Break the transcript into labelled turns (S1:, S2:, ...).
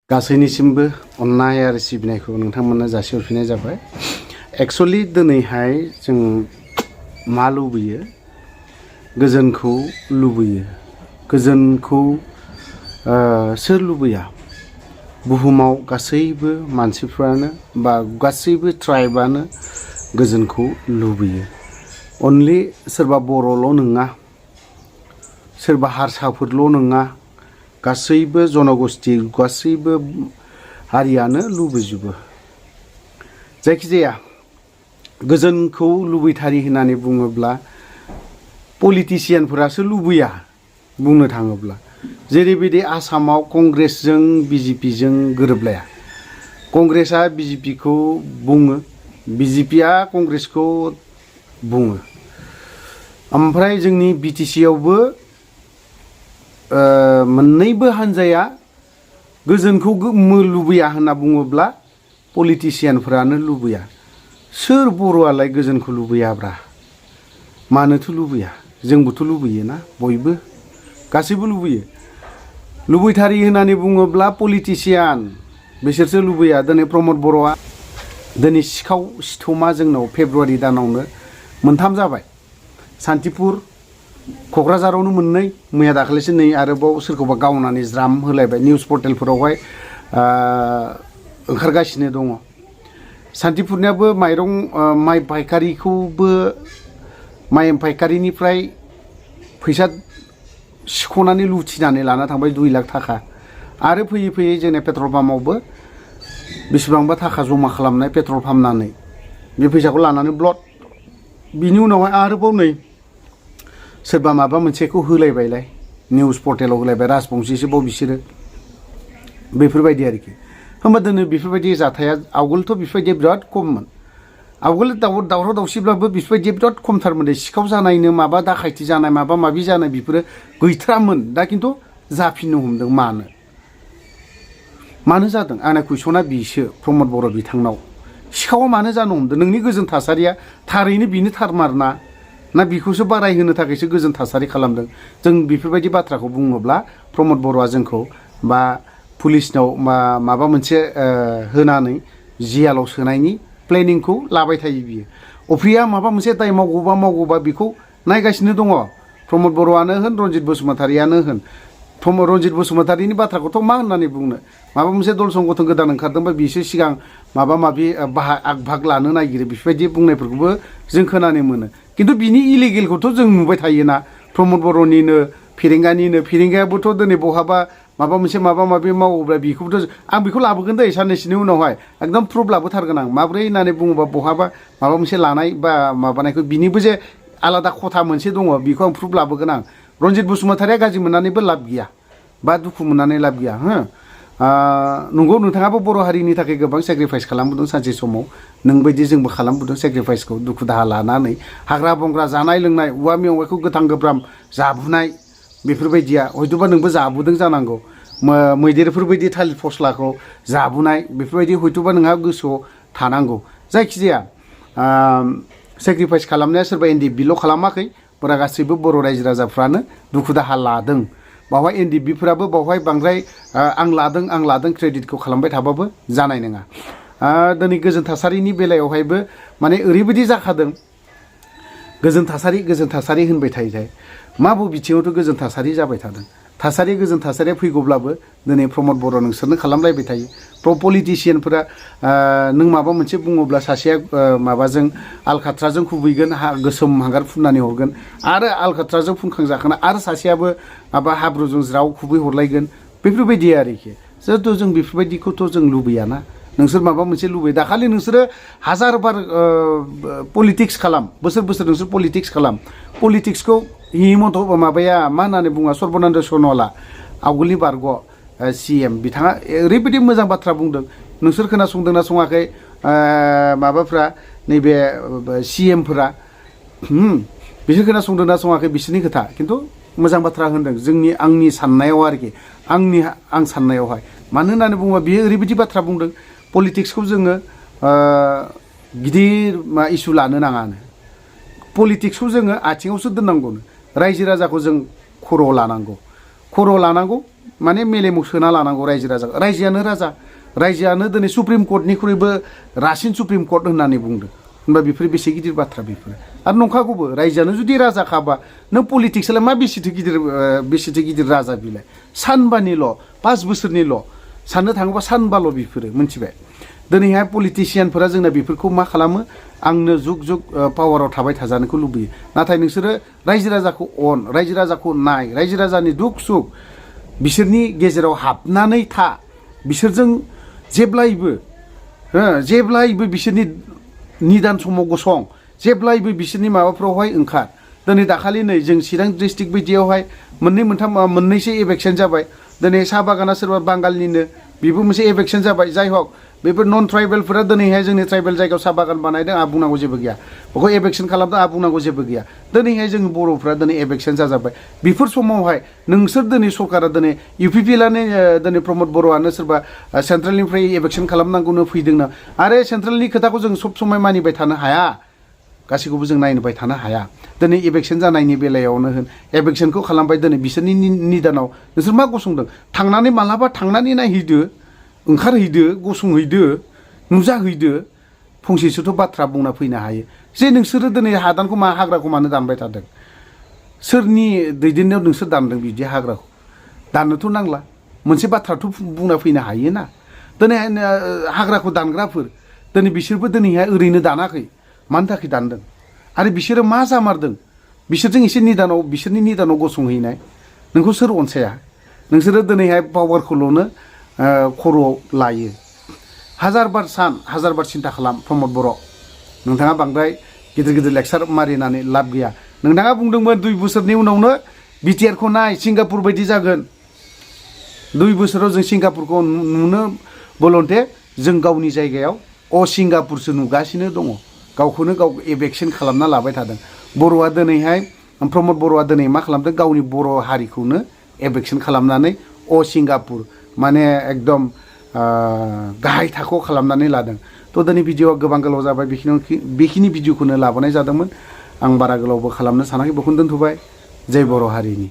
S1: गासैनिसिमबो अननाय आरो सिबिनायखौ नोंथांमोननो जासिहरफिननाय जाबाय। एक्चुअली दिनैहाय जों मा लुबैयो? गोजोनखौ लुबैयो। गोजोनखौ सोर लुबैया? बुहुमाव गासैबो मानसिफ्रानो बा गासैबो ट्राइबानो गोजोनखौ लुबैयो। अनलि सोरबा बर'ल' नङा, सोरबा हारसाफोरल' नङा, गासैबो जनगोष्ठी गासैबो हारियानो लुबैजोबो। जायखिजाया गोजोनखौ लुबैथारि होननानै बुङोब्ला पलिटिशियानफोरासो लुबैया बुंनो थाङोब्ला। जेरैबायदि आसामाव कंग्रेसजों बिजेपिजों गोरोबलाया। कंग्रेसआ बिजेपिखौ बुङो, बिजेपिया कंग्रेसखौ बुङो। ओमफ्राय जोंनि बिटिसिआवबो मोननैबो हान्जाया गोजोनखौ लुबैया होनना बुङोब्ला पलिटिशियानफोरानो लुबैया। सोर बर'आलाय गोजोनखौ लुबैयाब्रा? मानोथो लुबैया? जोंबोथ' लुबैयोना, बयबो गासैबो लुबैयो। लुबैथारि होननानै बुङोब्ला पलिटिशियान बिसोरसो लुबैया। दिनै प्रमद बर'आ दिनै सिखाव सिथमा जोंनाव फेब्रुवारि दानावनो मोनथाम जाबाय। सान्तिपुर, क'क्राझारावनो मोननै, मैया दाखालिसो नै आरोबाव सोरखौबा गावनानै ज्राम होलायबाय। निउस पर्टेलफोरावहाय ओंखारगासिनो दङ। सान्तिपुरनियाबो माइ फायखारिखौबो माइ फायखारिनिफ्राय फैसा सिख'नानै लुथिनानै लाना थांबाय 2 लाख थाखा। आरो फैयै फैयै जोंना पेट्रल पाम्पआवबो बेसेबांबा थाखा जमा खालामनाय पेट्रल फाननानै बे फैसाखौ लानानै ब्लड। बिनि उनावहाय आरोबाव नै सोरबा माबा मोनसेखौ होलायबायलाय, निउस पर्टेलाव होलायबाय, राजबंशीसो बाव बिसोरो। बेफोरबायदि आरोखि। होमबा दिनै बेफोरबायदि जाथाया आवगोलथ' बेफोरबायदि बिराद खममोन। आवगोल दावराव दावसिब्लाबो बेफोरबायदि बिराद खमथारमोन। सिखाव जानायनो माबा दाखायथि जानाय माबा माबि जानाय बेफोरो गैथारामोन। दा खिन्थु जाफिननो हमदों। मानो जादों? आंना कुइसना बिसो प्रमद बर' बिथांनाव। सिखावा मानो जानो हमदों? नोंनि गोजोन थासारिया थारैनो बेनो थारमारना ना बेखौसो बारायहोनो थाखायसो गोजोन थासारि खालामदों? जों बेफोरबायदि बाथ्राखौ बुङोब्ला प्रमद बर'आ जोंखौ बा पुलिसनाव माबा मोनसे होनानै जियालाव सोनायनि प्लेनिंखौ लाबाय थायो बियो। अफ्रिया माबा मोनसे दाय मावगौबा बेखौ नायगासिनो दङ। प्रमद बर'आनो होन, रनजित बसुमतारियानो होन। रनजित बसुमतारिनि बाथ्राखौथ' मा होननानै बुंनो? माबा मोनसे दल संगठन गोदान ओंखारदोंबा बिसो सिगां माबा माबि आग-भाग लानो नागिरो बेफोरबायदि बुंनायफोरखौबो जों खोनानो मोनो। खिन्थु बिनि इलिगेलखौथ' जों नुबाय थायोना। प्रमद बर'निनो फिरेंगायाबोथ' दिनै बहाबा माबा माबि मावोब्ला बेखौबोथ' आं बेखौ लाबोगोन दै साननैसोनि उनावहाय एकदम प्रुफ लाबोथारगोन आं। माब्रै होननानै बुङोबा बहाबा माबा मोनसे लानाय बा माबानायखौ बिनिबो जे आलादा खथा मोनसे दङ बेखौ आं प्रुफ लाबोगोन आं। रनजित बसुमतारिया गाज्रि मोननानैबो लाब गैया बा दुखु मोननानै लाब गैया। नंगौ, नोंथाङाबो बर' हारिनि थाखाय गोबां सेक्रिफाइस खालामबोदों सानसे समाव। नोंबायदि जोंबो खालामबोदों सेक्रिफाइसखौ, दुखु दाहा लानानै हाग्रा बंग्रा जानाय लोंनाय, औवा मेवाइखौ गोथां गोब्राम जाबोनाय बेफोरबायदिया हयथ'बा नोंबो जाबोदों जानांगौ। मैदेरफोरबायदि थालिर फस्लाखौ जाबोनाय बेफोरबायदि हयथ'बा नोंहा गोसोआव थानांगौ। जायखिजाया सेक्रिफाइस खालामनाया सोरबा NDFBल' खालामाखै, फुरा गासैबो बर' रायजो राजाफ्रानो दुखु दाहा लादों। बावहाय NDFBफोराबो बावहाय बांद्राय आं लादों क्रेडिटखौ खालामबाय थाबाबो जानाय नङा। दिनै गोजोन थासारिनि बेलायावहायबो माने ओरैबायदि जाखादों। गोजोन थासारि होनबाय थायोथाय मा बिथिङावथ' गोजोन थासारि जाबाय थादों। गोजोन थासारिया फैगौब्लाबो दिनै प्रमद बर' नोंसोरनो खालामलायबाय थायो। पलिटिशियानफोरा नों माबा मोनसे बुङोब्ला सासेया माबाजों आलकाट्राजों खुबैगोन, गोसोम हांगार फुननानै हरगोन, आरो आलकाट्राजों फुनखांजाखाना आरो सासेयाबो माबा हाब्रुजों ज्राव खुबै हरलायगोन। बेफोरबायदि आरोखि। जिहेथु जों बेफोरबायदिखौथ' जों लुबैयाना। नोंसोर माबा मोनसे लुबैयो। दाखालि नोंसोरो हाजार बार पलिटिक्स खालाम, बोसोर नोंसोर पलिटिक्स खालाम। पलिटिक्सखौ हिमन्त माबाया मा होननानै बुङो, सर्बानन्द सन'वाला आवगोलनि बारग' CM बिथाङा ओरैबायदि मोजां बाथ्रा बुंदों। नोंसोर खोनासंदोंना सङाखै? माबाफ्रा नैबे CMफोरा बिसोर खोनासंदोंना सङाखै बिसोरनि खोथा, खिन्थु मोजां बाथ्रा होनदों आंनि साननायाव आरोखि। आं साननायावहाय मानो होननानै बुङोबा बियो ओरैबायदि बाथ्रा बुंदों, पलिटिक्सखौ जोङो गिदिर इसु लानो नाङानो। पलिटिक्सखौ जोङो आथिङावसो दोननांगौनो। रायजो राजाखौ जों खर'आव लानांगौ। माने मेलेमाव सोना लानांगौ रायजो राजा रायजोआनो राजा रायजोआनो दिनै सुप्रिम कर्टनिख्रुइबो रासिन सुप्रिम कर्ट होननानै बुंदों होनबा बेफोर बेसे गिदिर बाथ्रा बेफोरो आरो नंखागौबो रायजोआनो जुदि राजाखाबा नों पलिटिक्सआलाय मा बेसेथो गिदिर राजा बिलाय सानबानिल' 5 बोसोरनिल' साननो थाङोबा सानबाल' बेफोरो मिथिबाय दिनैहाय पलिटिसियानफोरा जोंना बेफोरखौ मा खालामो आंनो जुग जुग पावाराव थाबाय थाजानोखौ लुबैयो नाथाय नोंसोरो रायजो राजाखौ अन रायजो राजाखौ नाय रायजो राजानि दुख सुख बिसोरनि गेजेराव हाबनानै था बिसोरजों जेब्लायबो बिसोरनि निदान समाव गसं जेब्लायबो बिसोरनि माबाफ्रावहाय ओंखार दिनै दाखालि नै जों चिरां डिस्ट्रिक्ट बायदियावहाय मोननैसो इलेक्सन जाबाय दिनै साहा बागाना सोरबा बांगालनिनो बेबो मोनसे इलेक्सन जाबाय जाय हक बेफोर नन ट्राइबेलफोरा दिनैहाय जोंनि ट्राइबेल जायगायाव साहा बागान बानायदों आंहा बुंनांगौ जेबो गैया बेखौ इलेक्सन खालामदों आंहा बुंनांगौ जेबो गैया दिनैहाय जोंनि बर'फ्रा दिनै इलेक्सन जाजाबाय बेफोर समावहाय नोंसोर दिनै सरकारा दिनै इउपिपिएलआनो दिनै प्रमद बर'आनो सोरबा सेन्ट्रेलनिफ्राय इलेक्सन खालामनांगौनो फैदोंना आरो सेन्ट्रेलनि खोथाखौ जों सब समाय मानिबाय थानो हाया गासैखौबो जों नायबाय थानो हाया दिनै इलेक्सन जानायनि बेलायावनो होन इलेक्सनखौ खालामबाय दिनै बिसोरनि निदानाव नोंसोर मा गसंदों थांनानै मालाबा थांनानै नायहैदो ओंखारहैदो गसंहैदो नुजाहैदो फंसेसोथ' बाथ्रा बुंना फैनो हायो जे नोंसोरो दिनै हादानखौ हाग्राखौ मानो दानबाय थादों सोरनि दैदेननायाव नोंसोर दानदों बिदि हाग्राखौ दाननोथ' नांला मोनसे बाथ्राथ' बुंना फैनो हायो ना दिनै हाग्राखौ दानग्राफोर दिनै बिसोरबो दिनैहाय ओरैनो दानाखै मानि थाखाय दानदों आरो बिसोरो मा जामारदों बिसोरजों एसे बिसोरनि निदानाव गसंहैनाय नोंखौ सोर अनसाया नोंसोरो दिनैहाय पावारखौल'नो खर'आव लायो हाजार बार सिन्था खालाम प्रमद बर' नोंथाङा बांद्राय गिदिर लेक्सार मारिनानै लाब गैया नोंथाङा बुंदोंमोन 2 बोसोरनि उनावनो बिटिआरखौ नाय सिंगापुर बायदि जागोन 2 बोसोराव जों सिंगापुरखौ नुनो बलन्थे जों गावनि जायगायाव सिंगापुरसो नुगासिनो दङ गावखौनो गाव इलेक्सन खालामना लाबाय थादों बर'आ दिनैहाय प्रमद बर'आ दिनै मा खालामदों गावनि बर' हारिखौनो इलेक्सन खालामनानै सिंगापुर माने एकदम गाहाय थाखोआव खालामनानै लादों थ' दिनै भिडिअआ गोबां गोलाव जाबाय बेखिनि भिडिअखौनो लाबोनाय जादोंमोन आं बारा गोलावबो खालामनो सानाखै बेखौनो दोनथ'बाय जय बर' हारिनि